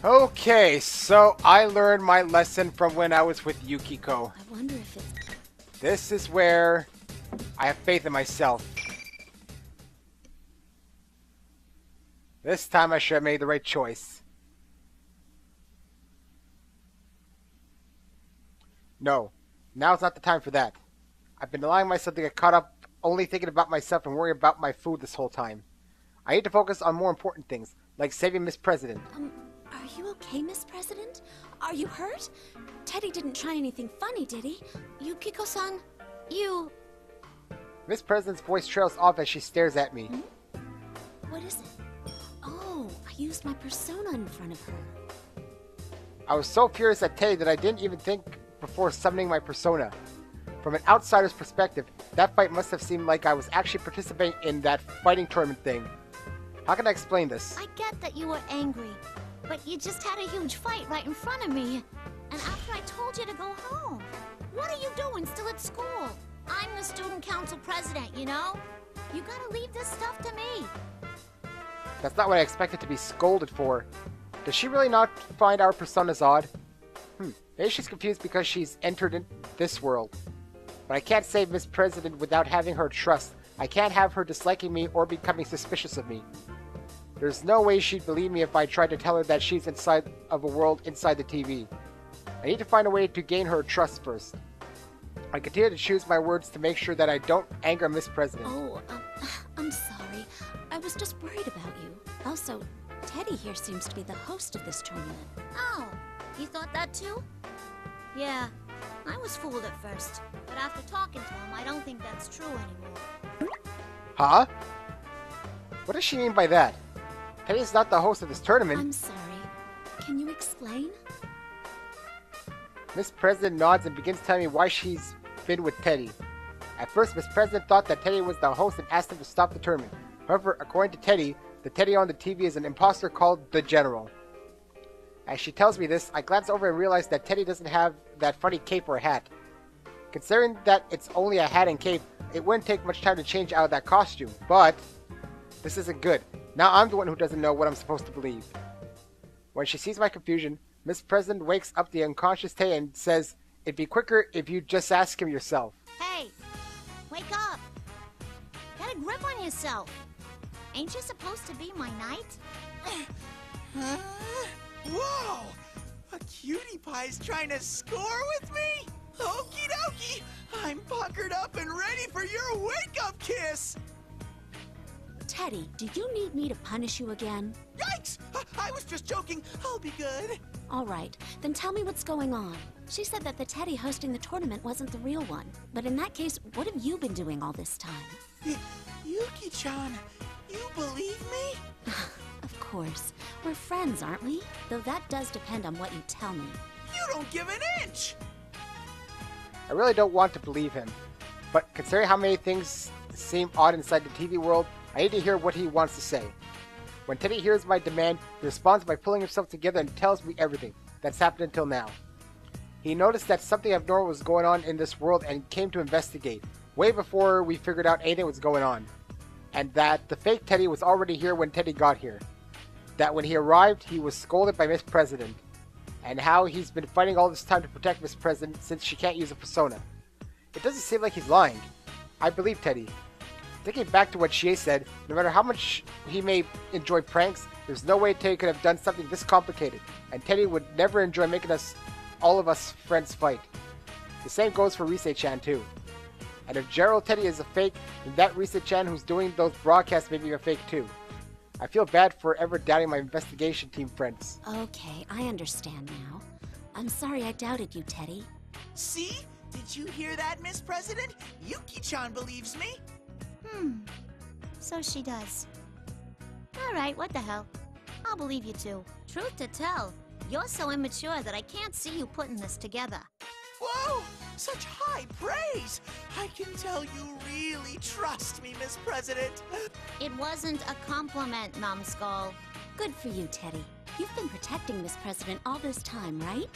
Okay, so I learned my lesson from when I was with Yukiko. I wonder if it's... This is where I have faith in myself. This time I should have made the right choice. No, now's not the time for that. I've been allowing myself to get caught up only thinking about myself and worrying about my food this whole time. I need to focus on more important things, like saving Miss President. Are you okay, Miss President? Are you hurt? Teddy didn't try anything funny, did he? Yukiko-san, you... Miss President's voice trails off as she stares at me. What is it? Oh, I used my persona in front of her. I was so furious at Teddy that I didn't even think before summoning my persona. From an outsider's perspective, that fight must have seemed like I was actually participating in that fighting tournament thing. How can I explain this? I get that you were angry, but you just had a huge fight right in front of me. And after I told you to go home. What are you doing still at school? I'm the student council president, you know? You gotta leave this stuff to me. That's not what I expected to be scolded for. Does she really not find our personas odd? Maybe she's confused because she's entered in this world. But I can't save Miss President without having her trust. I can't have her disliking me or becoming suspicious of me. There's no way she'd believe me if I tried to tell her that she's inside of a world inside the TV. I need to find a way to gain her trust first. I continue to choose my words to make sure that I don't anger Miss President. Oh, I'm sorry. I was just worried about you. Also, Teddy here seems to be the host of this tournament. Oh, you thought that too? Yeah, I was fooled at first. But after talking to him, I don't think that's true anymore. Huh? What does she mean by that? Teddy's not the host of this tournament. I'm sorry. Can you explain? Miss President nods and begins telling me why she's been with Teddy. At first, Miss President thought that Teddy was the host and asked him to stop the tournament. However, according to Teddy, the Teddy on the TV is an imposter called the General. As she tells me this, I glance over and realize that Teddy doesn't have that funny cape or hat. Considering that it's only a hat and cape, it wouldn't take much time to change out of that costume, but this isn't good. Now I'm the one who doesn't know what I'm supposed to believe. When she sees my confusion, Miss President wakes up the unconscious Teddy and says, "It'd be quicker if you just ask him yourself." Hey, wake up. Get a grip on yourself. Ain't you supposed to be my knight? Whoa! A cutie pie's trying to score with me? Okie dokie! I'm puckered up and ready for your wake-up kiss! Teddy, do you need me to punish you again? Yikes! I was just joking. I'll be good. All right, then tell me what's going on. She said that the Teddy hosting the tournament wasn't the real one. But in that case, what have you been doing all this time? Yuki-chan, you believe me? Of course. We're friends, aren't we? Though that does depend on what you tell me. You don't give an inch! I really don't want to believe him, but considering how many things seem odd inside the TV world, I need to hear what he wants to say. When Teddy hears my demand, he responds by pulling himself together and tells me everything that's happened until now. He noticed that something abnormal was going on in this world and came to investigate, way before we figured out anything was going on. And that the fake Teddy was already here when Teddy got here. That when he arrived, he was scolded by Miss President. And how he's been fighting all this time to protect Miss President since she can't use a persona. It doesn't seem like he's lying. I believe Teddy. Thinking back to what Chie said, no matter how much he may enjoy pranks, there's no way Teddy could have done something this complicated. And Teddy would never enjoy making all of us friends fight. The same goes for Rise-chan too. And if Gerald Teddy is a fake, then that Rise-chan who's doing those broadcasts may be a fake too. I feel bad for ever doubting my investigation team friends. Okay, I understand now. I'm sorry I doubted you, Teddy. See? Did you hear that, Miss President? Yuki-chan believes me. So she does. Alright, what the hell? I'll believe you too. Truth to tell, you're so immature that I can't see you putting this together. Whoa! Such high praise! I can tell you really trust me, Miss President. It wasn't a compliment, numbskull. Good for you, Teddy. You've been protecting Miss President all this time, right?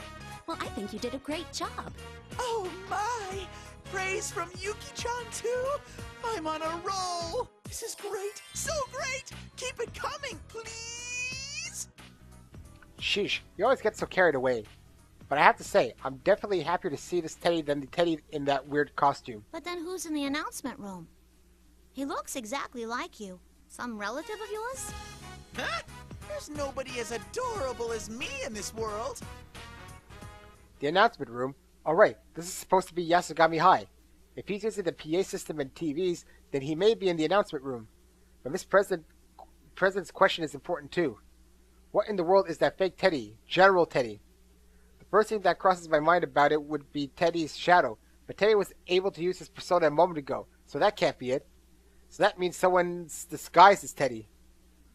Well, I think you did a great job. Oh my! Praise from Yuki-chan too? I'm on a roll! This is great! So great! Keep it coming, please! Sheesh, you always get so carried away. But I have to say, I'm definitely happier to see this Teddy than the Teddy in that weird costume. But then who's in the announcement room? He looks exactly like you. Some relative of yours? Huh? There's nobody as adorable as me in this world. The announcement room? Alright, this is supposed to be Yasugami High. If he's using the PA system and TVs, then he may be in the announcement room. But Miss President's question is important too. What in the world is that fake Teddy? General Teddy? The first thing that crosses my mind about it would be Teddy's shadow, but Teddy was able to use his persona a moment ago, so that can't be it. So that means someone's disguised as Teddy.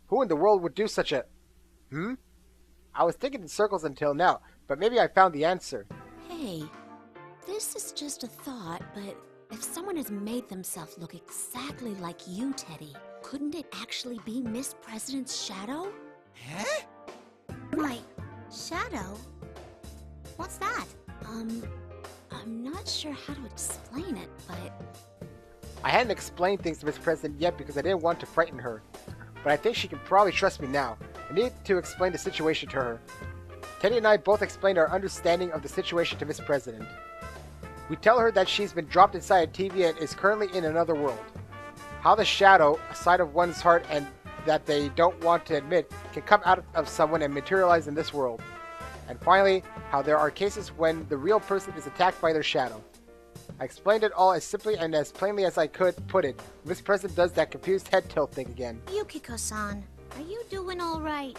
Who in the world would do such a... I was thinking in circles until now, but maybe I found the answer. Hey, this is just a thought, but if someone has made themselves look exactly like you, Teddy, couldn't it actually be Miss President's shadow? Huh? My shadow? What's that? I'm not sure how to explain it, but... I hadn't explained things to Miss President yet because I didn't want to frighten her. But I think she can probably trust me now. I need to explain the situation to her. Teddy and I both explained our understanding of the situation to Miss President. We tell her that she's been dropped inside a TV and is currently in another world. How the shadow, a side of one's heart and that they don't want to admit, can come out of someone and materialize in this world. And finally, how there are cases when the real person is attacked by their shadow. I explained it all as simply and as plainly as I could put it. Miss President does that confused head tilt thing again. Yukiko-san, are you doing all right?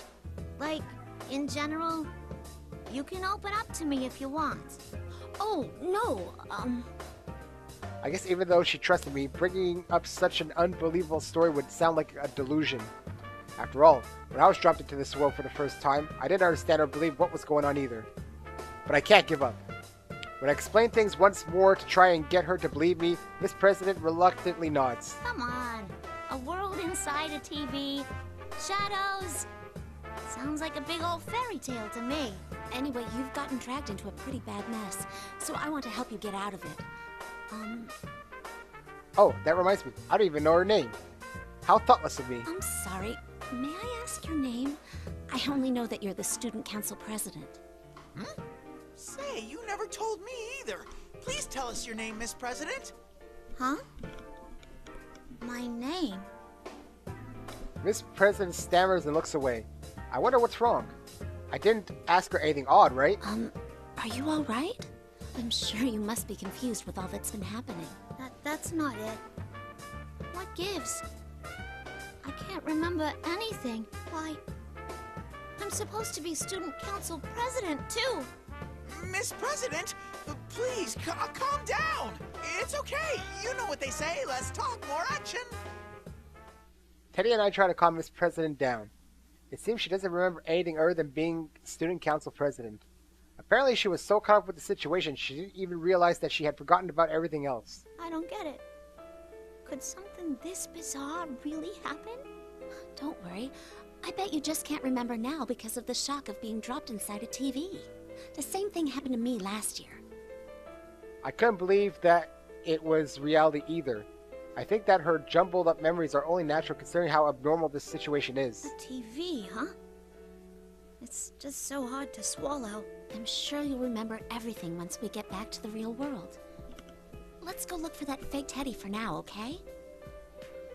Like, in general? You can open up to me if you want. Oh, no, I guess even though she trusted me, bringing up such an unbelievable story would sound like a delusion. After all, when I was dropped into this world for the first time, I didn't understand or believe what was going on either. But I can't give up. When I explain things once more to try and get her to believe me, Miss President reluctantly nods. Come on. A world inside a TV. Shadows. Sounds like a big old fairy tale to me. Anyway, you've gotten dragged into a pretty bad mess, so I want to help you get out of it. Oh, that reminds me. I don't even know her name. How thoughtless of me. I'm sorry. May I ask your name? I only know that you're the student council president. Say, you never told me either. Please tell us your name, Miss President. Huh? My name? Miss President stammers and looks away. I wonder what's wrong. I didn't ask her anything odd, right? Are you all right? I'm sure you must be confused with all that's been happening. That's not it. What gives? I can't remember anything. Why? I'm supposed to be student council president, too. Miss President, please calm down. It's okay. You know what they say. Less talk, more action. Teddy and I try to calm Miss President down. It seems she doesn't remember anything other than being student council president. Apparently she was so caught up with the situation she didn't even realize that she had forgotten about everything else. I don't get it. Could something this bizarre really happen? Don't worry. I bet you just can't remember now because of the shock of being dropped inside a TV. The same thing happened to me last year. I couldn't believe that it was reality either. I think that her jumbled up memories are only natural considering how abnormal this situation is. A TV, huh? It's just so hard to swallow. I'm sure you'll remember everything once we get back to the real world. Let's go look for that fake Teddy for now, okay?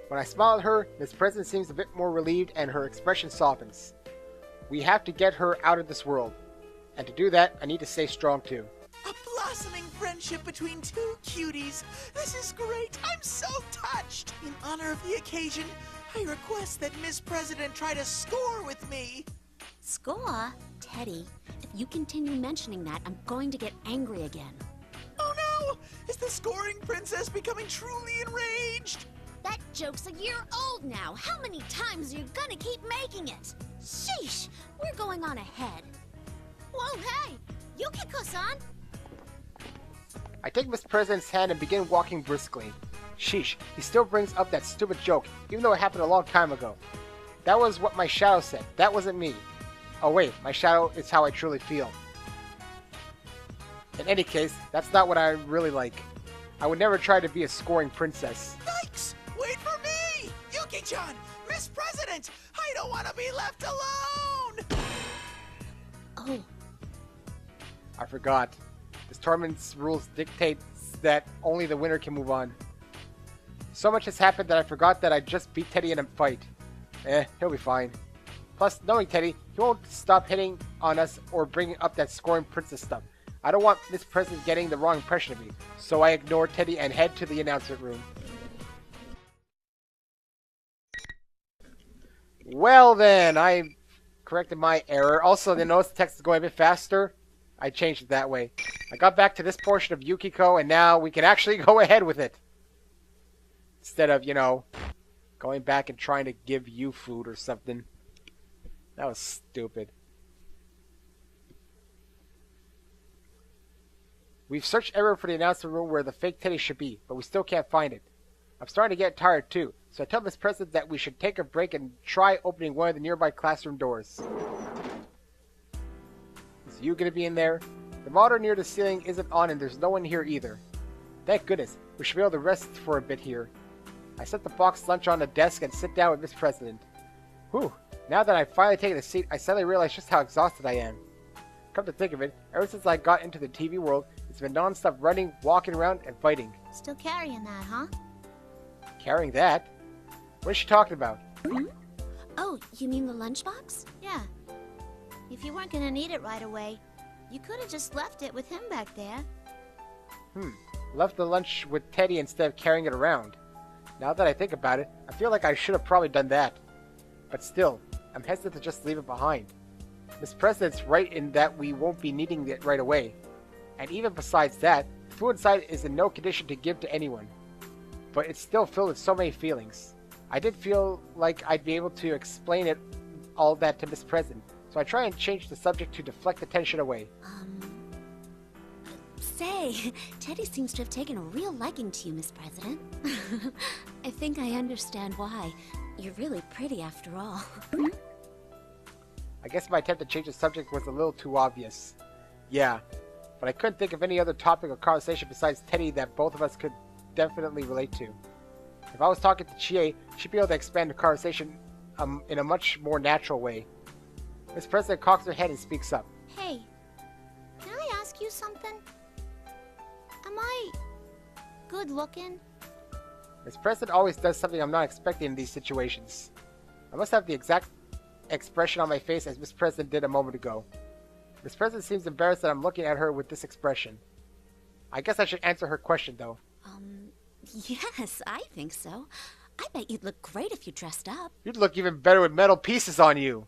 When I smile at her, Miss President seems a bit more relieved and her expression softens. We have to get her out of this world. And to do that, I need to stay strong too. A blossoming friendship between two cuties. This is great. I'm so touched. In honor of the occasion, I request that Miss President try to score with me. Score? Teddy, if you continue mentioning that, I'm going to get angry again. Oh no! Is the scoring princess becoming truly enraged? That joke's a year old now. How many times are you gonna keep making it? Sheesh! We're going on ahead. Whoa, hey! Yukiko-san! I take Miss President's hand and begin walking briskly. Sheesh, he still brings up that stupid joke, even though it happened a long time ago. That was what my shadow said. That wasn't me. Oh wait, my shadow is how I truly feel. In any case, that's not what I really like. I would never try to be a scoring princess. Yikes! Wait for me! Yuki-chan! Miss President! I don't want to be left alone! Oh, I forgot. This tournament's rules dictate that only the winner can move on. So much has happened that I forgot that I just beat Teddy in a fight. He'll be fine. Plus, knowing Teddy, he won't stop hitting on us or bringing up that scoring princess stuff. I don't want Miss President getting the wrong impression of me, so I ignore Teddy and head to the announcement room. Well then, I corrected my error. Also, the notice text is going a bit faster. I changed it that way. I got back to this portion of Yukiko, and now we can actually go ahead with it. Instead of, going back and trying to give you food or something. That was stupid. We've searched everywhere for the announcement room where the fake Teddy should be, but we still can't find it. I'm starting to get tired too, so I tell Miss President that we should take a break and try opening one of the nearby classroom doors. Is you gonna be in there? The monitor near the ceiling isn't on and there's no one here either. Thank goodness, we should be able to rest for a bit here. I set the box lunch on the desk and sit down with Miss President. Whew, now that I've finally taken a seat, I suddenly realize just how exhausted I am. Come to think of it, ever since I got into the TV world, it's been non-stop running, walking around, and fighting. Still carrying that, huh? Carrying that? What is she talking about? oh, you mean the lunchbox? Yeah. If you weren't gonna need it right away, you could have just left it with him back there. Left the lunch with Teddy instead of carrying it around. Now that I think about it, I feel like I should have probably done that. But still, I'm hesitant to just leave it behind. Miss President's right in that we won't be needing it right away. And even besides that, the food inside is in no condition to give to anyone. But it's still filled with so many feelings. I did feel like I'd be able to explain all that to Miss President, so I try and change the subject to deflect the tension away. Say, Teddy seems to have taken a real liking to you, Miss President. I think I understand why. You're really pretty after all. I guess my attempt to change the subject was a little too obvious. Yeah, but I couldn't think of any other topic or conversation besides Teddy that both of us could definitely relate to. If I was talking to Chie, she'd be able to expand the conversation in a much more natural way. Miss President cocks her head and speaks up. Hey, can I ask you something? Am I good looking? Miss President always does something I'm not expecting in these situations. I must have the exact expression on my face as Miss President did a moment ago. Miss President seems embarrassed that I'm looking at her with this expression. I guess I should answer her question though. Yes, I think so. I bet you'd look great if you dressed up. You'd look even better with metal pieces on you.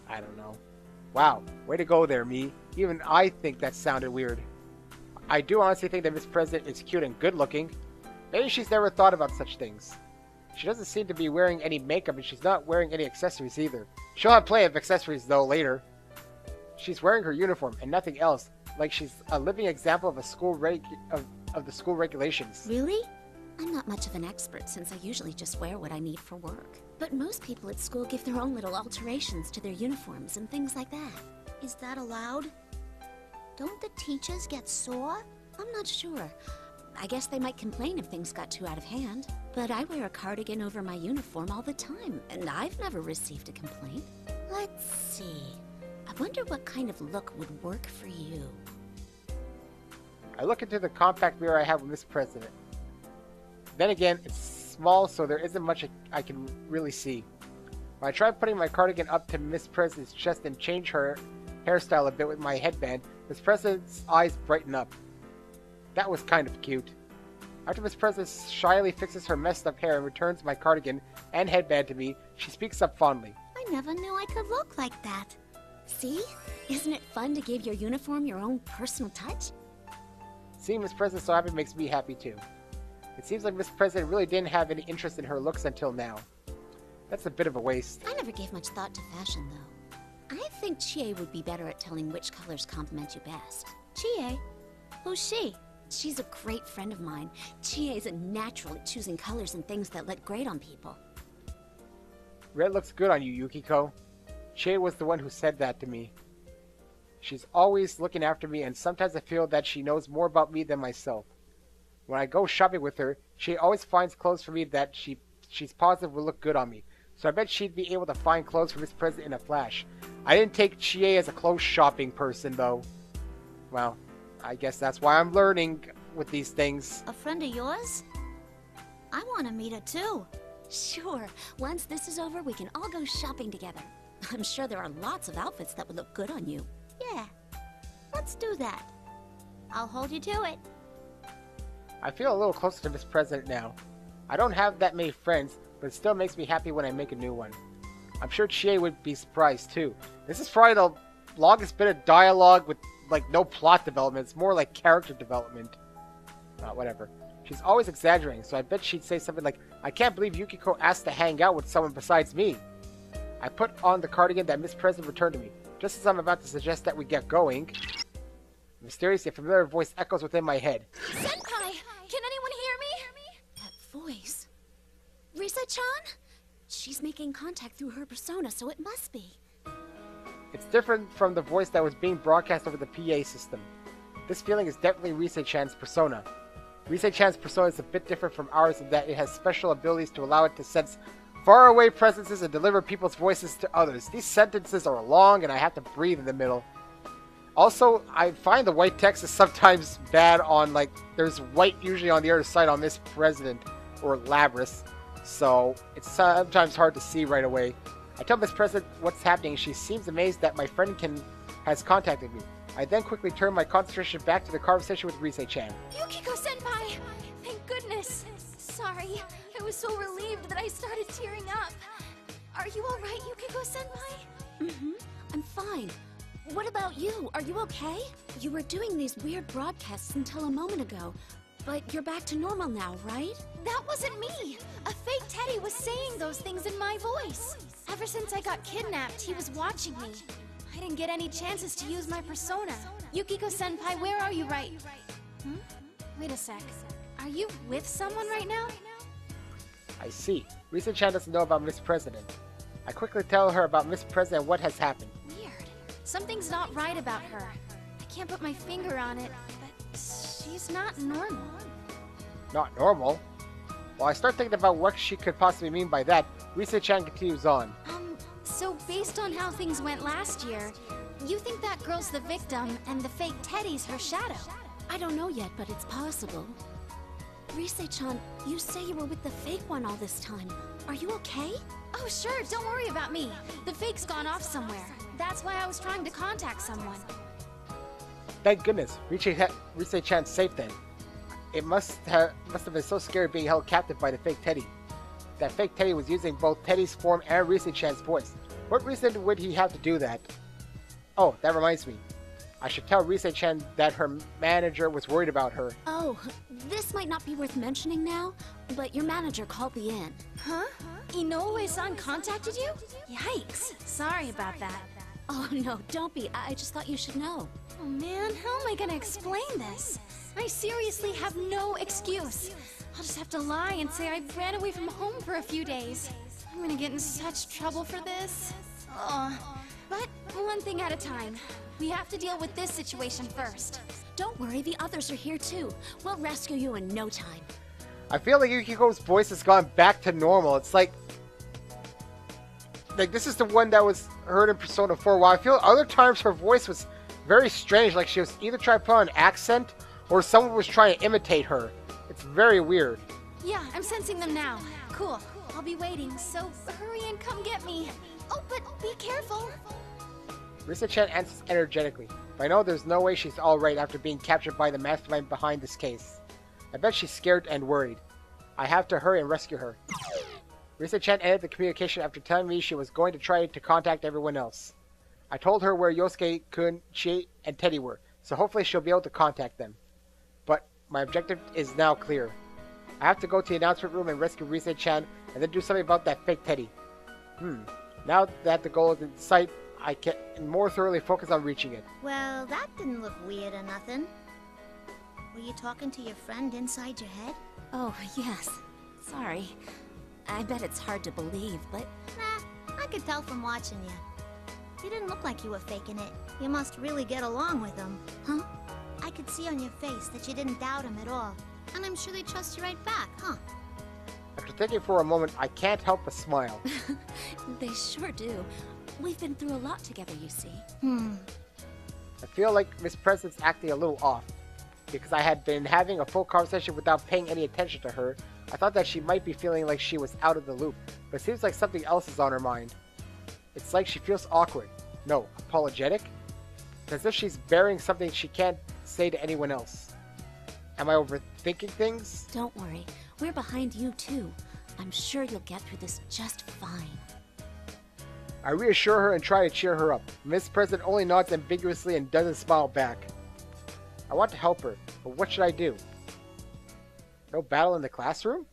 I don't know. Wow, way to go there, me. Even I think that sounded weird. I do honestly think that Miss President is cute and good looking. Maybe she's never thought about such things. She doesn't seem to be wearing any makeup and she's not wearing any accessories either. She'll have plenty of accessories though later. She's wearing her uniform and nothing else, like she's a living example of a school of the school regulations. Really? I'm not much of an expert since I usually just wear what I need for work. But most people at school give their own little alterations to their uniforms and things like that. Is that allowed? Don't the teachers get sore? I'm not sure. I guess they might complain if things got too out of hand. But I wear a cardigan over my uniform all the time, and I've never received a complaint. Let's see. I wonder what kind of look would work for you. I look into the compact mirror I have with Miss President. Then again, it's small, so there isn't much I can really see. When I try putting my cardigan up to Miss President's chest and change her hairstyle a bit with my headband, Miss President's eyes brighten up. That was kind of cute. After Miss President shyly fixes her messed up hair and returns my cardigan and headband to me, she speaks up fondly. I never knew I could look like that. See? Isn't it fun to give your uniform your own personal touch? Seeing Miss President so happy makes me happy too. It seems like Miss President really didn't have any interest in her looks until now. That's a bit of a waste. I never gave much thought to fashion, though. I think Chie would be better at telling which colors compliment you best. Chie? Who's she? She's a great friend of mine. Chie is a natural at choosing colors and things that look great on people. Red looks good on you, Yukiko. Chie was the one who said that to me. She's always looking after me, and sometimes I feel that she knows more about me than myself. When I go shopping with her, she always finds clothes for me that she's positive will look good on me. So I bet she'd be able to find clothes for Miss President in a flash. I didn't take Chie as a clothes shopping person, though. Well, I guess that's why I'm learning with these things. A friend of yours? I want to meet her too. Sure. Once this is over, we can all go shopping together. I'm sure there are lots of outfits that would look good on you. Yeah, let's do that. I'll hold you to it. I feel a little closer to Miss President now. I don't have that many friends, but it still makes me happy when I make a new one. I'm sure Chie would be surprised too. This is probably the longest bit of dialogue with like no plot development. It's more like character development. Whatever. She's always exaggerating, so I bet she'd say something like, I can't believe Yukiko asked to hang out with someone besides me. I put on the cardigan that Miss President returned to me. Just as I'm about to suggest that we get going, a mysterious yet familiar voice echoes within my head. Senpai! Can anyone hear me? That voice. Risa-chan? She's making contact through her persona, so it must be. It's different from the voice that was being broadcast over the PA system. This feeling is definitely Rise-chan's persona. Rise-chan's persona is a bit different from ours in that it has special abilities to allow it to sense faraway presences and deliver people's voices to others. These sentences are long and I have to breathe in the middle. Also, I find the white text is sometimes bad on, like, there's white usually on the other side on Miss President or Labrys, so it's sometimes hard to see right away. I tell Miss President what's happening. She seems amazed that my friend has contacted me. I then quickly turn my concentration back to the conversation with Rise-chan. Yukiko-senpai! Thank goodness! Sorry, I was so relieved that I started tearing up. Are you alright, Yukiko-senpai? Mm-hmm. I'm fine. What about you? Are you okay? You were doing these weird broadcasts until a moment ago, but you're back to normal now, right? That wasn't me! A fake Teddy was saying those things in my voice. Ever since I got kidnapped, he was watching me. I didn't get any chances to use my persona. Yukiko-senpai, where are you right? Wait a sec. Are you with someone right now? I see. Rise-chan doesn't know about Miss President. I quickly tell her about Miss President and what has happened. Weird. Something's not right about her. I can't put my finger on it, but she's not normal. Not normal? While I start thinking about what she could possibly mean by that, Rise-chan continues on. So based on how things went last year, you think that girl's the victim and the fake Teddy's her shadow? I don't know yet, but it's possible. Rise-chan, you say you were with the fake one all this time. Are you okay? Oh sure, don't worry about me. The fake's gone off somewhere. That's why I was trying to contact someone. Thank goodness, Rise-chan's safe then. It must have been so scary being held captive by the fake Teddy. That fake Teddy was using both Teddy's form and Rise-chan's voice. What reason would he have to do that? Oh, that reminds me. I should tell Rise-chan that her manager was worried about her. Oh, this might not be worth mentioning now, but your manager called me in. Huh? Inoue-san contacted you? Yikes. Sorry about that. Oh no, don't be. I just thought you should know. Oh man, how am I gonna explain this? I seriously have no excuse. I'll just have to lie and say I ran away from home for a few days. I'm gonna get in such trouble for this. But one thing at a time. We have to deal with this situation first. Don't worry, the others are here too. We'll rescue you in no time. I feel like Yukiko's voice has gone back to normal. It's like this is the one that was heard in Persona 4. While I feel other times her voice was very strange, like she was either trying to put on an accent or someone was trying to imitate her. It's very weird. Yeah, I'm sensing them now. Cool. I'll be waiting, so hurry and come get me. Oh, but be careful. Rise-chan answers energetically, but I know there's no way she's alright after being captured by the mastermind behind this case. I bet she's scared and worried. I have to hurry and rescue her. Rise-chan ended the communication after telling me she was going to try to contact everyone else. I told her where Yosuke-kun, Chie, and Teddy were, so hopefully she'll be able to contact them. But my objective is now clear. I have to go to the announcement room and rescue Rise-chan, and then do something about that fake Teddy. Now that the goal is in sight, I can more thoroughly focus on reaching it. Well, that didn't look weird or nothing. Were you talking to your friend inside your head? Oh, yes. Sorry. I bet it's hard to believe, but... Nah, I could tell from watching you. You didn't look like you were faking it. You must really get along with him. Huh? I could see on your face that you didn't doubt him at all. And I'm sure they trust you right back, huh? After thinking for a moment, I can't help but smile. They sure do. We've been through a lot together, you see. I feel like Miss President's acting a little off. Because I had been having a full conversation without paying any attention to her, I thought that she might be feeling like she was out of the loop, but it seems like something else is on her mind. It's like she feels awkward. No, apologetic? As if she's bearing something she can't say to anyone else. Am I overthinking things? Don't worry. We're behind you, too. I'm sure you'll get through this just fine. I reassure her and try to cheer her up. Miss President only nods ambiguously and doesn't smile back. I want to help her, but what should I do? No battle in the classroom?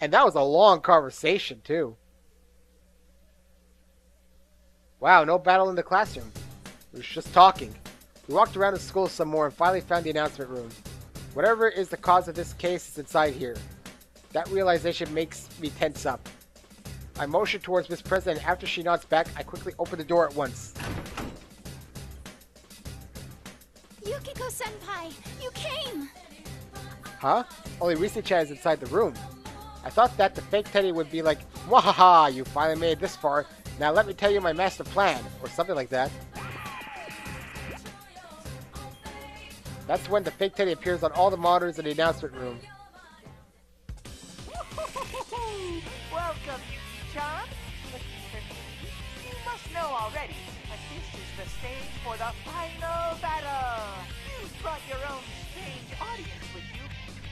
And that was a long conversation, too. Wow, no battle in the classroom. We were just talking. We walked around the school some more and finally found the announcement room. Whatever is the cause of this case is inside here. That realization makes me tense up. I motion towards Miss President, and after she nods back, I quickly open the door at once. Yukiko-senpai, you came! Huh? Only Risa-chan is inside the room. I thought that the fake Teddy would be like, "Wahaha, you finally made it this far. Now let me tell you my master plan," or something like that. That's when the fake Teddy appears on all the monitors in the announcement room. Welcome, Yuki-chan. Looking for me? You must know already that this is the stage for the final battle. You've brought your own strange audience with you.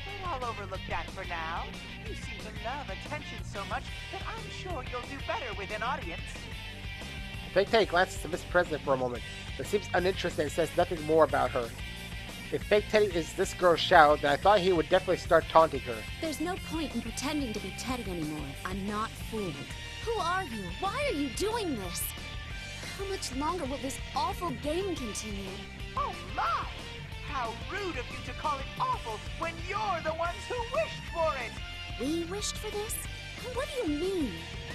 They're all overlooked at for now. You seem to love attention so much that I'm sure you'll do better with an audience. The fake Teddy glances to Miss President for a moment, but seems uninterested and says nothing more about her. If fake Teddy is this girl's shadow, then I thought he would definitely start taunting her. There's no point in pretending to be Teddy anymore. I'm not fooled. Who are you? Why are you doing this? How much longer will this awful game continue? Oh my! How rude of you to call it awful when you're the ones who wished for it! We wished for this? What do you mean?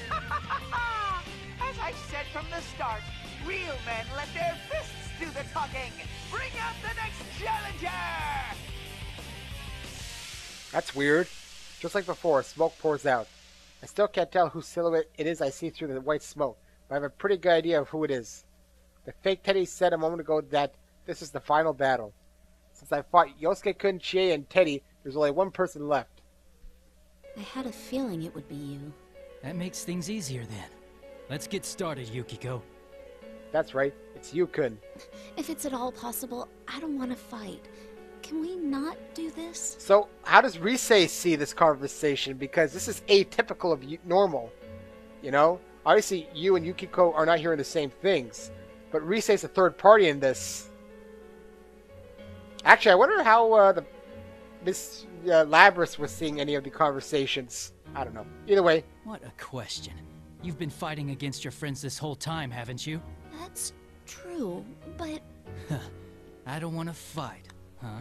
As I said from the start, real men let their fists do the talking! Bring out the next challenger! That's weird. Just like before, smoke pours out. I still can't tell whose silhouette it is I see through the white smoke, but I have a pretty good idea of who it is. The fake Teddy said a moment ago that this is the final battle. Since I fought Yosuke-kun, Chie, and Teddy, there's only one person left. I had a feeling it would be you. That makes things easier then. Let's get started, Yukiko. That's right, it's you-kun. If it's at all possible, I don't want to fight. Can we not do this? So, how does Rise see this conversation? Because this is atypical of normal. You know? Obviously, you and Yukiko are not hearing the same things. But Rise is a third party in this. Actually, I wonder how Miss Labrys was seeing any of the conversations. I don't know. Either way. What a question. You've been fighting against your friends this whole time, haven't you? That's true, but... I don't want to fight, huh?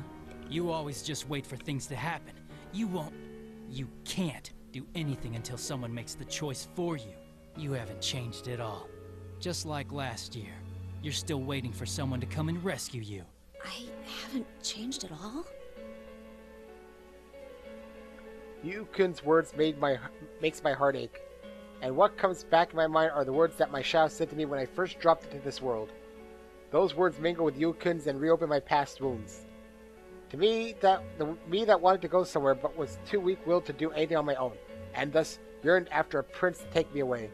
You always just wait for things to happen. You can't do anything until someone makes the choice for you. You haven't changed at all. Just like last year. You're still waiting for someone to come and rescue you. I haven't changed at all? Yukun's words makes my heart ache. And what comes back in my mind are the words that my shadow said to me when I first dropped into this world. Those words mingle with Yukun's and reopen my past wounds. To me, the me that wanted to go somewhere but was too weak-willed to do anything on my own, and thus yearned after a prince to take me away.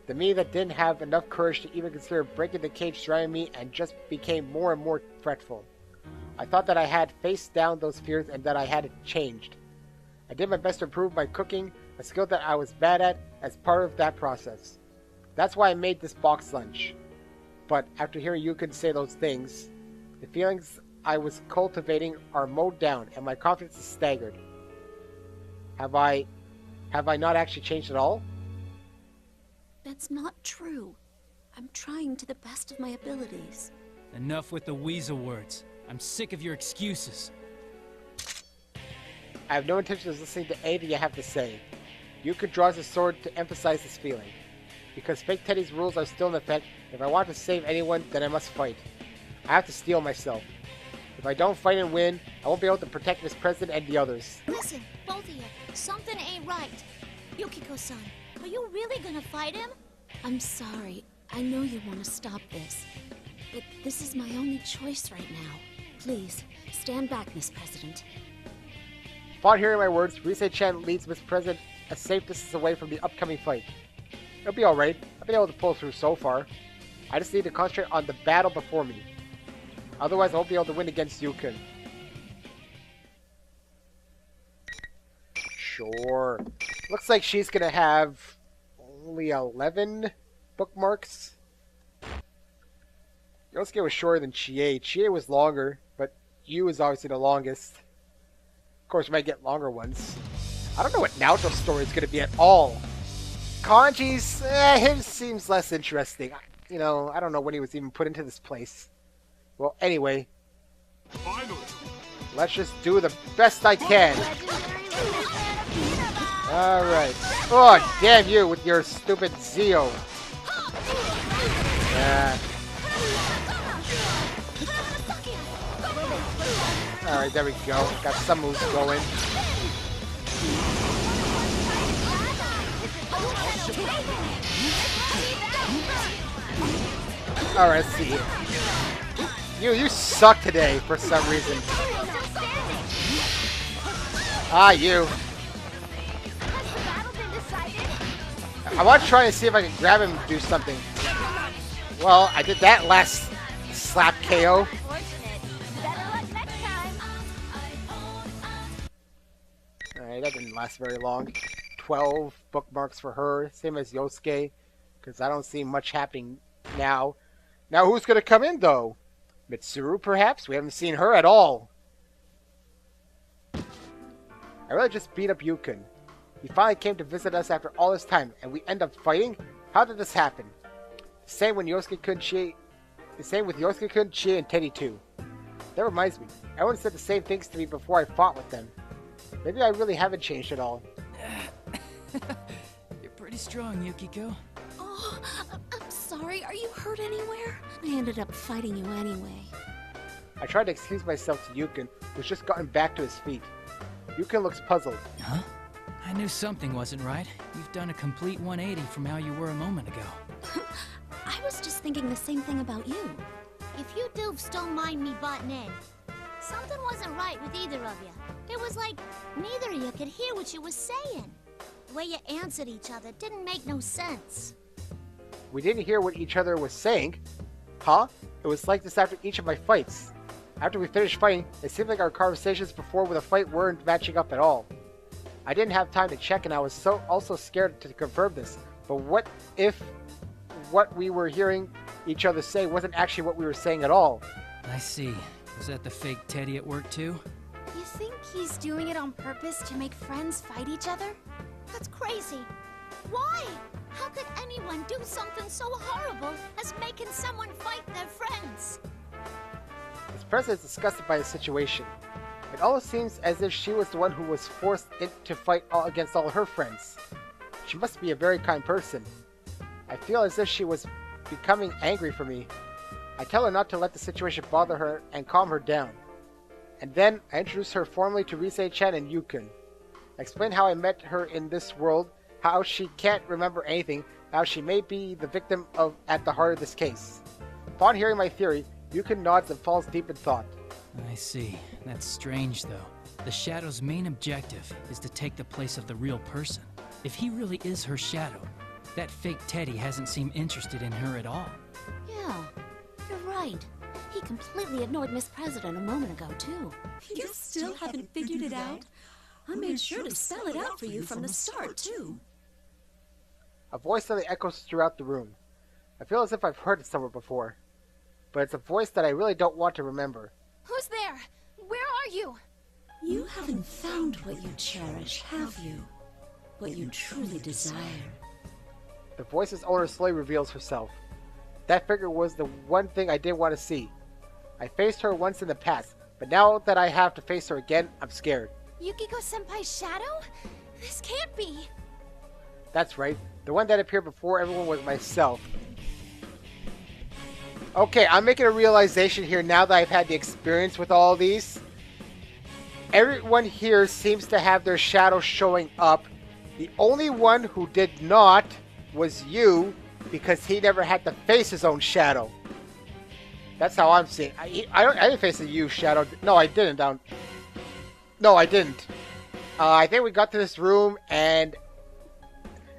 The me that didn't have enough courage to even consider breaking the cage surrounding me and just became more and more fretful. I thought that I had faced down those fears and that I had changed. I did my best to improve my cooking, a skill that I was bad at, as part of that process. That's why I made this box lunch. But after hearing Yukon say those things, the feelings I was cultivating are mowed down and my confidence is staggered. Have I not actually changed at all? That's not true. I'm trying to the best of my abilities. Enough with the weasel words. I'm sick of your excuses. I have no intention of listening to anything you have to say. Yukon draws his sword to emphasize this feeling. Because Fake Teddy's rules are still in effect, if I want to save anyone, then I must fight. I have to steel myself. If I don't fight and win, I won't be able to protect Miss President and the others. Listen, both of you, something ain't right. Yukiko-san, are you really gonna fight him? I'm sorry. I know you want to stop this. But this is my only choice right now. Please, stand back, Miss President. Upon hearing my words, Rise-chan leads Miss President a safe distance away from the upcoming fight. It'll be alright. I've been able to pull through so far. I just need to concentrate on the battle before me. Otherwise, I won't be able to win against Yukon. Sure. Looks like she's gonna have only 11 bookmarks. Yosuke was shorter than Chie. Chie was longer, but Yu is obviously the longest. Of course, we might get longer ones. I don't know what Naoto's story is gonna be at all. Kanji's, him seems less interesting. You know, I don't know when he was even put into this place. Well, anyway. Finally. Let's just do the best I can. Alright. Oh, damn you with your stupid Zeo. Yeah. Alright, there we go. Got some moves going. Alright, let's see here. You suck today for some reason. Ah, you. I want to try and see if I can grab him and do something. Well, I did that last slap KO. Alright, that didn't last very long. 12 bookmarks for her, same as Yosuke, because I don't see much happening now. Now who's going to come in, though? Mitsuru, perhaps? We haven't seen her at all. I really just beat up Yukon. He finally came to visit us after all this time, and we end up fighting? How did this happen? Same when Yosuke-kun, Chie... The same with Yosuke-kun, Chie, and Teddy too. That reminds me. Everyone said the same things to me before I fought with them. Maybe I really haven't changed at all. You're pretty strong, Yukiko. Oh, I'm sorry. Are you hurt anywhere? I ended up fighting you anyway. I tried to excuse myself to Yukon, who's just gotten back to his feet. Yukon looks puzzled. Huh? I knew something wasn't right. You've done a complete 180 from how you were a moment ago. I was just thinking the same thing about you. If you doofs don't mind me butting in, something wasn't right with either of you. It was like neither of you could hear what you was saying. The way you answered each other didn't make no sense. We didn't hear what each other was saying. Huh? It was like this after each of my fights. After we finished fighting, it seemed like our conversations before with a fight weren't matching up at all. I didn't have time to check, and I was also scared to confirm this. But what if what we were hearing each other say wasn't actually what we were saying at all? I see. Was that the fake Teddy at work too? You think he's doing it on purpose to make friends fight each other? That's crazy. Why? How could anyone do something so horrible as making someone fight their friends? This president is disgusted by the situation. It almost seems as if she was the one who was forced to fight against all her friends. She must be a very kind person. I feel as if she was becoming angry for me. I tell her not to let the situation bother her and calm her down. And then I introduce her formally to Rise-chan and Yukon. I explain how I met her in this world, how she can't remember anything, how she may be the victim at the heart of this case. Upon hearing my theory, Yukon nods and falls deep in thought. I see. That's strange, though. The Shadow's main objective is to take the place of the real person. If he really is her Shadow, that fake Teddy hasn't seemed interested in her at all. Yeah, you're right. He completely ignored Miss President a moment ago, too. You still haven't figured it out? I made sure to spell it out for you from the start, too. A voice suddenly echoes throughout the room. I feel as if I've heard it somewhere before. But it's a voice that I really don't want to remember. Who's there? Where are you? You haven't found what you cherish, have you? What you truly desire. The voice's owner slowly reveals herself. That figure was the one thing I didn't want to see. I faced her once in the past, but now that I have to face her again, I'm scared. Yukiko-senpai's shadow? This can't be. That's right. The one that appeared before everyone was myself. Okay, I'm making a realization here now that I've had the experience with all these. Everyone here seems to have their shadow showing up. The only one who did not was you, because he never had to face his own shadow. That's how I'm seeing. I didn't face a you shadow. No, I didn't. No, I didn't. I think we got to this room, and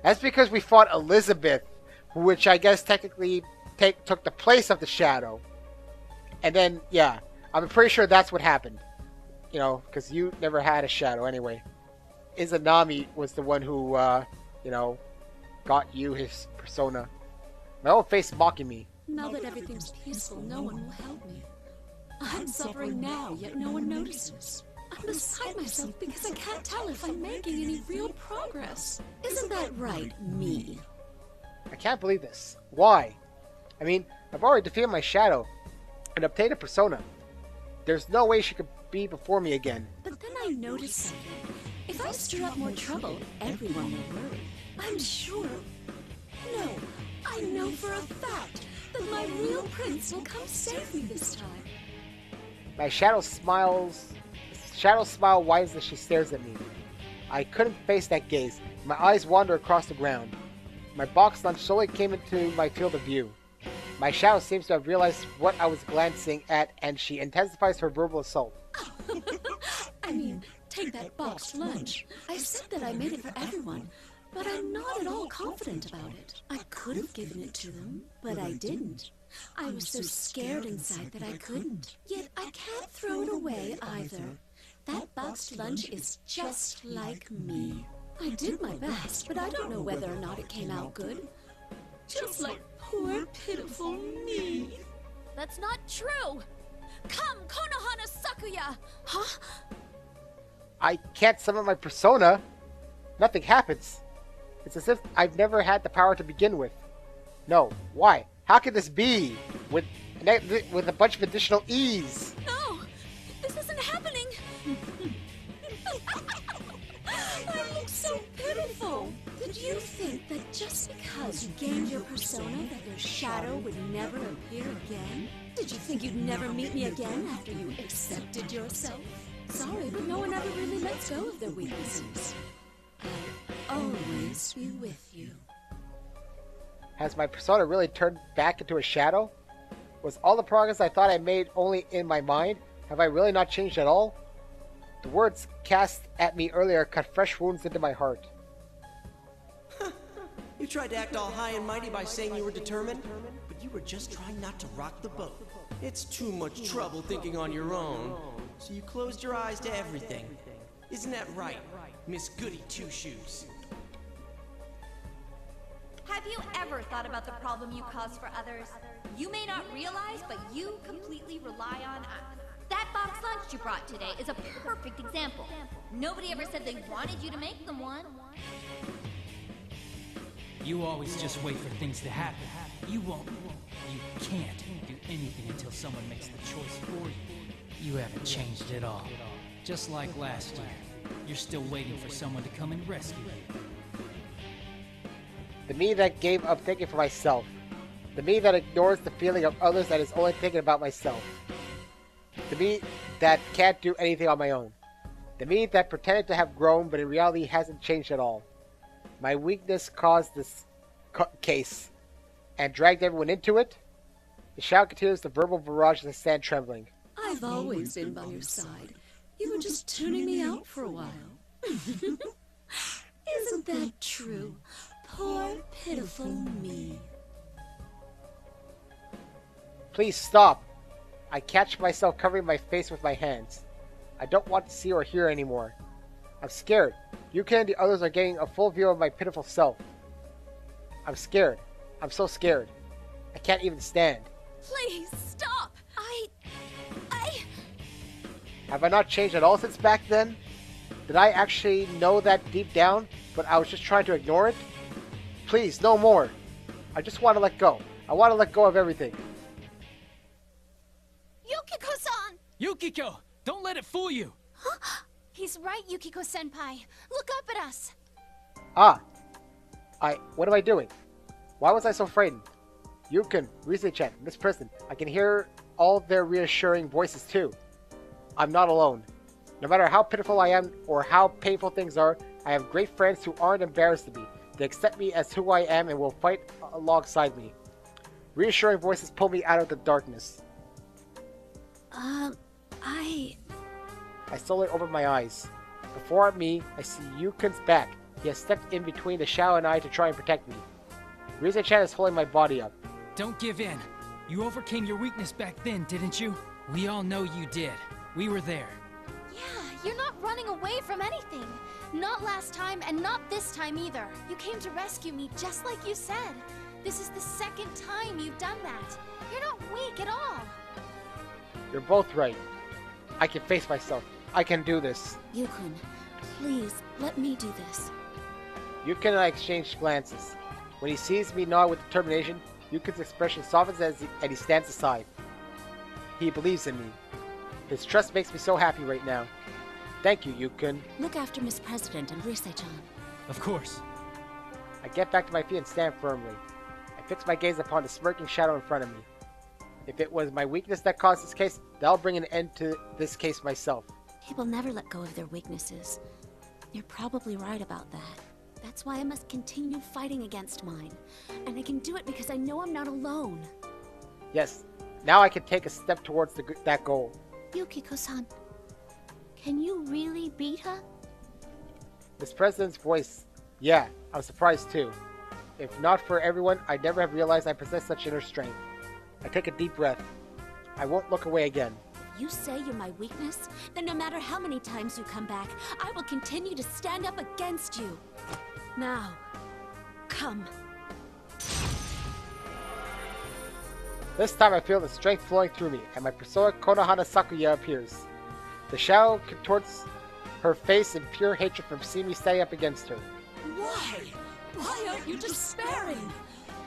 that's because we fought Elizabeth, which I guess technically took the place of the shadow. And then, yeah, I'm pretty sure that's what happened. You know, because you never had a shadow anyway. Izanami was the one who, you know, got you his persona. My own face mocking me. Now that everything's peaceful, no one will help me. I'm suffering now, yet no one notices. I'm beside myself because I can't tell if I'm making any real progress. Isn't that right, me? I can't believe this. Why? I mean, I've already defeated my shadow and obtained a persona. There's no way she could be before me again. But then I noticed something. If I stir up more trouble, everyone will worry. I'm sure. No, I know for a fact that my real prince will come save me this time. My shadow smiles. Shadow smile widens as she stares at me. I couldn't face that gaze. My eyes wander across the ground. My box lunch slowly came into my field of view. My shadow seems to have realized what I was glancing at, and she intensifies her verbal assault. I mean, take that boxed lunch. I said that I made it for everyone, but I'm not at all confident about it. I could have given it to them, but I didn't. I was so scared inside that I couldn't. Yet I can't throw it away either. That boxed lunch is just like me. I did my best, but I don't know whether or not it came out good. Just like poor, pitiful me. That's not true! Come, Konohana Sakuya! Huh? I can't summon my persona. Nothing happens. It's as if I've never had the power to begin with. No, why? How could this be? With a bunch of additional E's. No! This isn't happening! I look so pitiful. Did you think that just because you gained your persona that your shadow would never appear again? Did you think you'd never meet me again after you accepted yourself? Sorry, but no one ever really lets go of their weaknesses. I'll always be with you. Has my persona really turned back into a shadow? Was all the progress I thought I made only in my mind? Have I really not changed at all? The words cast at me earlier cut fresh wounds into my heart. You tried to act all high and mighty by saying you were determined, but you were just trying not to rock the boat. It's too much trouble thinking on your own, so you closed your eyes to everything. Isn't that right, Miss Goody Two-Shoes? Have you ever thought about the problem you cause for others? You may not realize, but you completely rely on us. That box lunch you brought today is a perfect example. Nobody ever said they wanted you to make them one. You always just wait for things to happen. You can't do anything until someone makes the choice for you. You haven't changed at all. Just like last year. You're still waiting for someone to come and rescue you. The me that gave up thinking for myself. The me that ignores the feeling of others that is only thinking about myself. The me that can't do anything on my own. The me that pretended to have grown but in reality hasn't changed at all. My weakness caused this case and dragged everyone into it. The shout continues the verbal barrage as I stand trembling. I've always been by your side. You were just tuning me out for a while. Isn't that true? Poor, pitiful me. Please stop. I catch myself covering my face with my hands. I don't want to see or hear anymore. I'm scared. Yukiko and the others are getting a full view of my pitiful self. I'm scared. I'm so scared. I can't even stand. Please, stop! Have I not changed at all since back then? Did I actually know that deep down, but I was just trying to ignore it? Please, no more. I just want to let go. I want to let go of everything. Yukiko-san! Yukiko! Don't let it fool you! Huh? He's right, Yukiko-senpai. Look up at us! Ah. What am I doing? Why was I so frightened? Yukon, Rise-chan, Miss President, I can hear all their reassuring voices too. I'm not alone. No matter how pitiful I am or how painful things are, I have great friends who aren't embarrassed of me. They accept me as who I am and will fight alongside me. Reassuring voices pull me out of the darkness. I slowly open my eyes. Before me, I see Yukon's back. He has stepped in between the Shao and I to try and protect me. Rise-chan is holding my body up. Don't give in. You overcame your weakness back then, didn't you? We all know you did. We were there. Yeah, you're not running away from anything. Not last time, and not this time either. You came to rescue me, just like you said. This is the second time you've done that. You're not weak at all. You're both right. I can face myself. I can do this. Yukon, please, let me do this. Yukon and I exchange glances. When he sees me nod with determination, Yukon's expression softens and he stands aside. He believes in me. His trust makes me so happy right now. Thank you, Yukon. Look after Miss President and Rise-chan. Of course. I get back to my feet and stand firmly. I fix my gaze upon the smirking shadow in front of me. If it was my weakness that caused this case, that'll bring an end to this case myself. People never let go of their weaknesses. You're probably right about that. That's why I must continue fighting against mine. And I can do it because I know I'm not alone. Yes, now I can take a step towards that goal. Yukiko-san, can you really beat her? Miss President's voice. Yeah, I'm surprised too. If not for everyone, I'd never have realized I possess such inner strength. I take a deep breath. I won't look away again. If you say you're my weakness, then no matter how many times you come back, I will continue to stand up against you. Now, come. This time I feel the strength flowing through me, and my persona Konohana Sakuya appears. The shadow contorts her face in pure hatred from seeing me standing up against her. Why? Why aren't you despairing?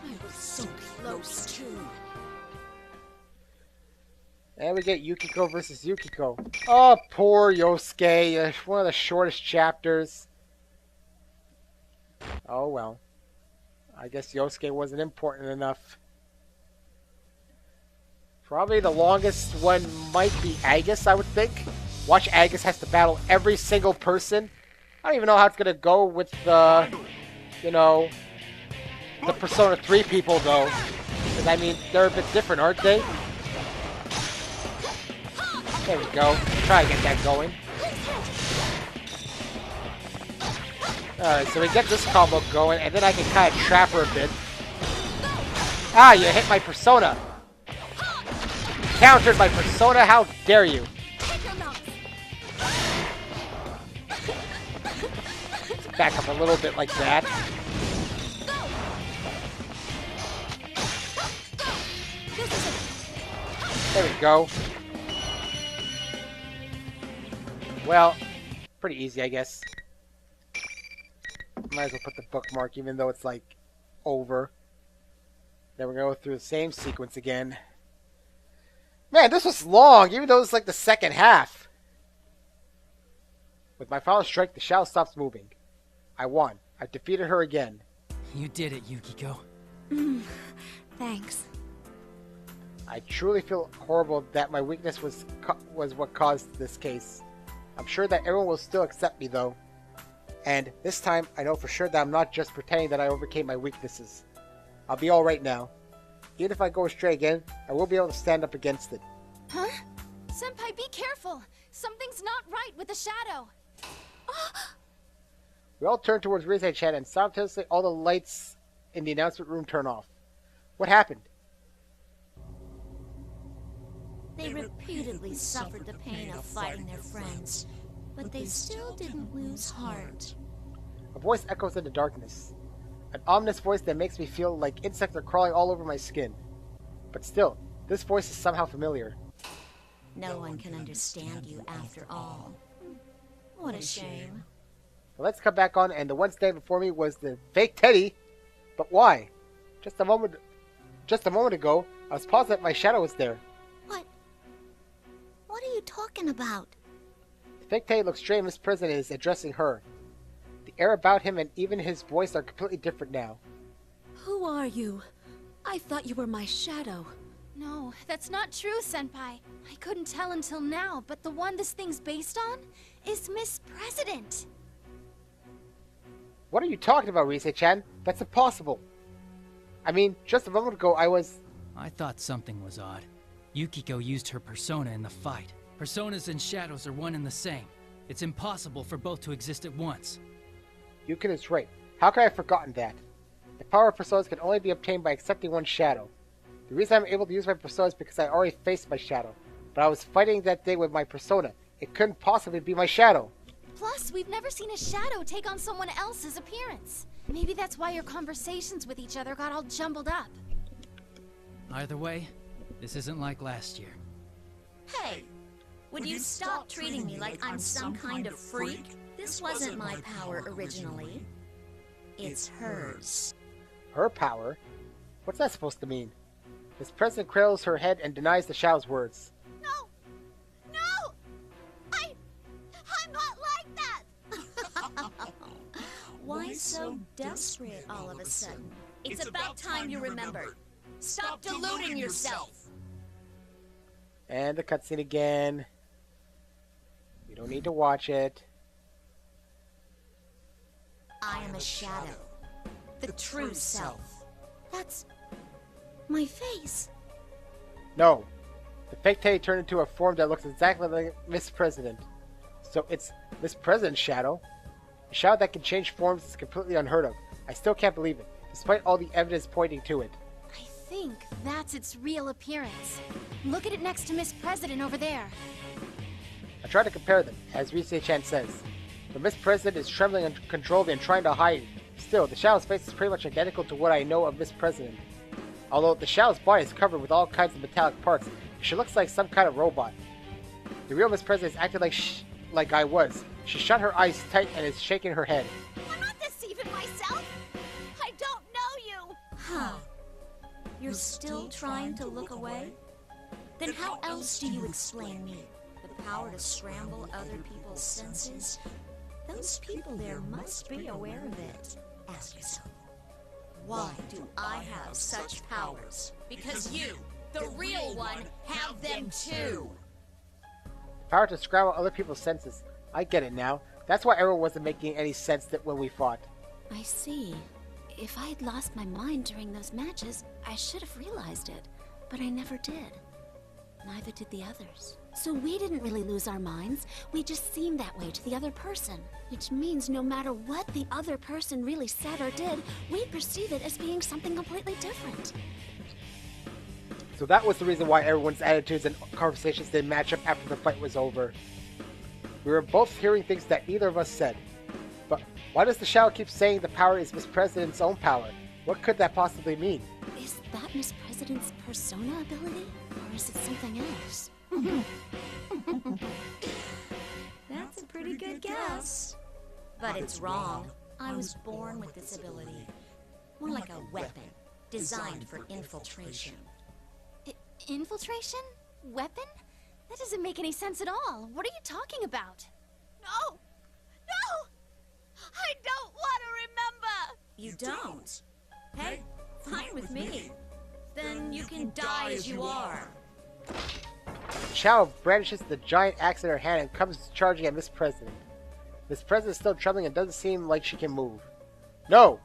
I was so close too. And we get Yukiko versus Yukiko. Oh, poor Yosuke. One of the shortest chapters. Oh well. I guess Yosuke wasn't important enough. Probably the longest one might be Agus, I would think. Watch Agus has to battle every single person. I don't even know how it's going to go with the, you know, the Persona 3 people, though. Because, I mean, they're a bit different, aren't they? There we go. Try to get that going. Alright, so we get this combo going, and then I can kind of trap her a bit. Ah, you hit my Persona! Countered my Persona, how dare you! Back up a little bit like that. There we go. Well, pretty easy, I guess. Might as well put the bookmark, even though it's like over. Then we're gonna go through the same sequence again. Man, this was long, even though it's like the second half. With my final strike, the shadow stops moving. I won. I defeated her again. You did it, Yukiko. Thanks. I truly feel horrible that my weakness was what caused this case. I'm sure that everyone will still accept me, though. And this time, I know for sure that I'm not just pretending that I overcame my weaknesses. I'll be alright now. Even if I go astray again, I will be able to stand up against it. Huh? Senpai, be careful! Something's not right with the shadow! We all turn towards Rise-chan and simultaneously all the lights in the announcement room turn off. What happened? They repeatedly suffered the pain of fighting their friends, but they still didn't lose heart. A voice echoes in the darkness. An ominous voice that makes me feel like insects are crawling all over my skin. But still, this voice is somehow familiar. No one can understand you after all. What a shame. The lights come back on, and the one standing before me was the fake Teddy. But why? Just a moment ago, I was positive my shadow was there. What are you talking about? The fake Teddy looks straight at Miss President and is addressing her. The air about him and even his voice are completely different now. Who are you? I I thought you were my shadow. No, that's not true, Senpai. I couldn't tell until now, but the one this thing's based on is Miss President. What are you talking about, Rise-chan? That's impossible. I mean, just a moment ago I thought something was odd. Yukiko used her persona in the fight. Personas and shadows are one and the same. It's impossible for both to exist at once. Yukon is right. How could I have forgotten that? The power of personas can only be obtained by accepting one's shadow. The reason I'm able to use my persona is because I already faced my shadow. But I was fighting that day with my persona. It couldn't possibly be my shadow. Plus, we've never seen a shadow take on someone else's appearance. Maybe that's why your conversations with each other got all jumbled up. Either way, this isn't like last year. Hey, would you stop treating me like I'm some kind of freak? This wasn't my power originally. It's hers. Her power? What's that supposed to mean? Miss President cradles her head and denies the shadow's words. No! No! I'm not like that! Why so desperate all of a sudden? It's about time you remembered. Stop deluding yourself! And the cutscene again. We don't need to watch it. I am a shadow. The true self. That's my face. No. The fake Teddy turned into a form that looks exactly like Miss President. So it's Miss President's shadow? A shadow that can change forms is completely unheard of. I still can't believe it, despite all the evidence pointing to it. I think that's its real appearance. Look at it next to Miss President over there. I try to compare them, as Rise-chan says. But Miss President is trembling uncontrollably and trying to hide. Still, the shadow's face is pretty much identical to what I know of Miss President. Although the shadow's body is covered with all kinds of metallic parts, she looks like some kind of robot. The real Miss President is acting like I was. She shut her eyes tight and is shaking her head. I'm not deceiving myself! I don't know you! Huh. You're still trying to look away? Then how else do you explain me? The power to scramble other people's senses? Those people there must be aware of it. Ask yourself, why do I have such powers? Because you, the real one, have them too! Power to scramble other people's senses. I get it now. That's why everyone wasn't making any sense when we fought. I see. If I had lost my mind during those matches, I should have realized it. But I never did. Neither did the others. So we didn't really lose our minds. We just seemed that way to the other person. Which means no matter what the other person really said or did, we perceive it as being something completely different. So that was the reason why everyone's attitudes and conversations didn't match up after the fight was over. We were both hearing things that neither of us said. But why does the shadow keep saying the power is Miss President's own power? What could that possibly mean? Is that Miss President's persona ability? Or is it something else? That's a pretty good guess. But it's wrong. I was born with this ability. More like a weapon, designed for infiltration. Infiltration? Weapon? That doesn't make any sense at all. What are you talking about? No! No! I don't want to remember! You don't? Hey, fine with me. Then you can die as you are. Shadow brandishes the giant axe in her hand and comes charging at Miss President. Miss President is still trembling and doesn't seem like she can move. No!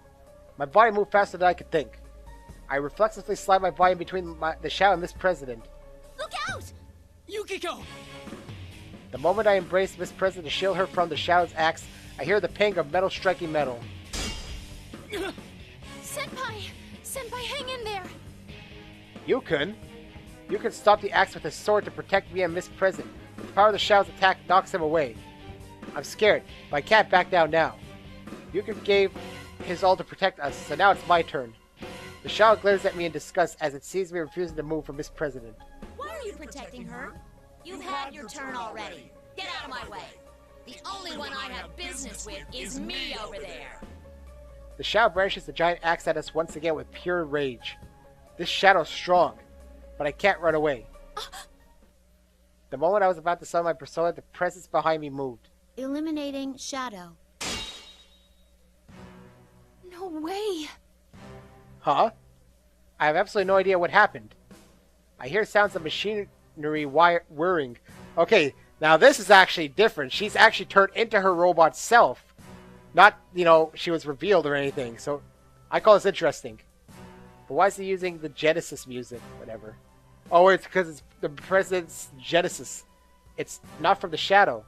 My body moved faster than I could think. I reflexively slide my body in between the shadow and Miss President. Look out! Yukiko! The moment I embrace Miss President to shield her from the shadow's axe, I hear the ping of metal striking metal. Senpai! Senpai, hang in there! You can stop the axe with his sword to protect me and Miss President. But the power of the shadow's attack knocks him away. I'm scared, but I can't back down now. Yukon gave his all to protect us, so now it's my turn. The shadow glares at me in disgust as it sees me refusing to move from Miss President. Why are you protecting her? You've had your turn already. Get out of my way. The only one I have business with is me over there. The shadow brandishes the giant axe at us once again with pure rage. This shadow's strong, but I can't run away. The moment I was about to summon my persona, the presence behind me moved. Eliminating shadow. No way! Huh? I have absolutely no idea what happened. I hear sounds of machinery whirring. Okay, now this is actually different. She's actually turned into her robot self. Not, you know, she was revealed or anything. So I call this interesting. But why is he using the Genesis music? Whatever. Oh, it's because it's the president's Genesis. It's not from the Shadow.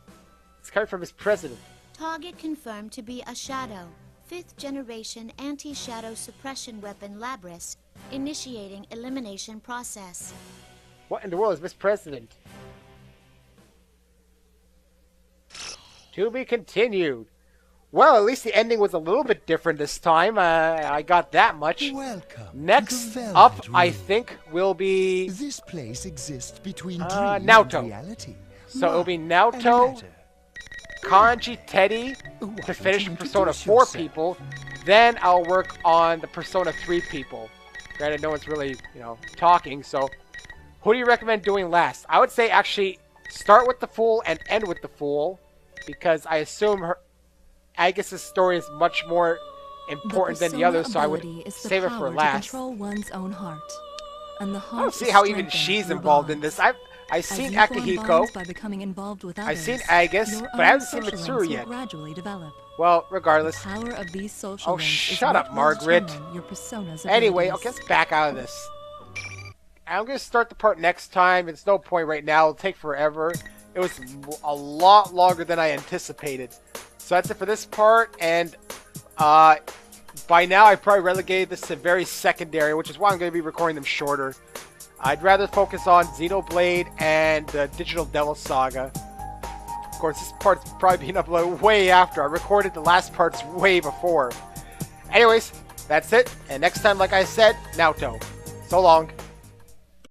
It's coming from his president. Target confirmed to be a Shadow. 5th generation anti-shadow suppression weapon Labrys. Initiating elimination process. What in the world is Miss President? To be continued. Well, at least the ending was a little bit different this time. I got that much. Welcome. Next to the up, Velvet I Room. think, will be This place exists between dream Naoto. and reality. So it'll be and Naoto, matter. Kanji, Teddy Why to don't finish you Persona introduce 4 yourself? people. Then I'll work on the Persona 3 people. Granted, no one's really, you know, talking. So, who do you recommend doing last? I would say actually start with the Fool and end with the Fool, because I assume Agus's story is much more important than the others. So I would save it for last. Control one's own heart. And the I heart don't see is how even strengthened she's through involved in bonds. this. I've As seen you form Akihiko. bonds by becoming involved with I've others, seen Agus, your but I own haven't seen social Mitsuru links yet. will gradually develop. Well, regardless. The power of these social Oh, links is shut what up, will Margaret. determine your persona's Anyway, abilities. okay, let's back out of this. I'm going to start the part next time. It's no point right now. It'll take forever. It was a lot longer than I anticipated. So that's it for this part. And by now, I probably relegated this to very secondary, which is why I'm going to be recording them shorter. I'd rather focus on Xenoblade and the Digital Devil Saga. Of course, this part's probably being uploaded way after. I recorded the last parts way before. Anyways, that's it. And next time, like I said, Naoto. So long.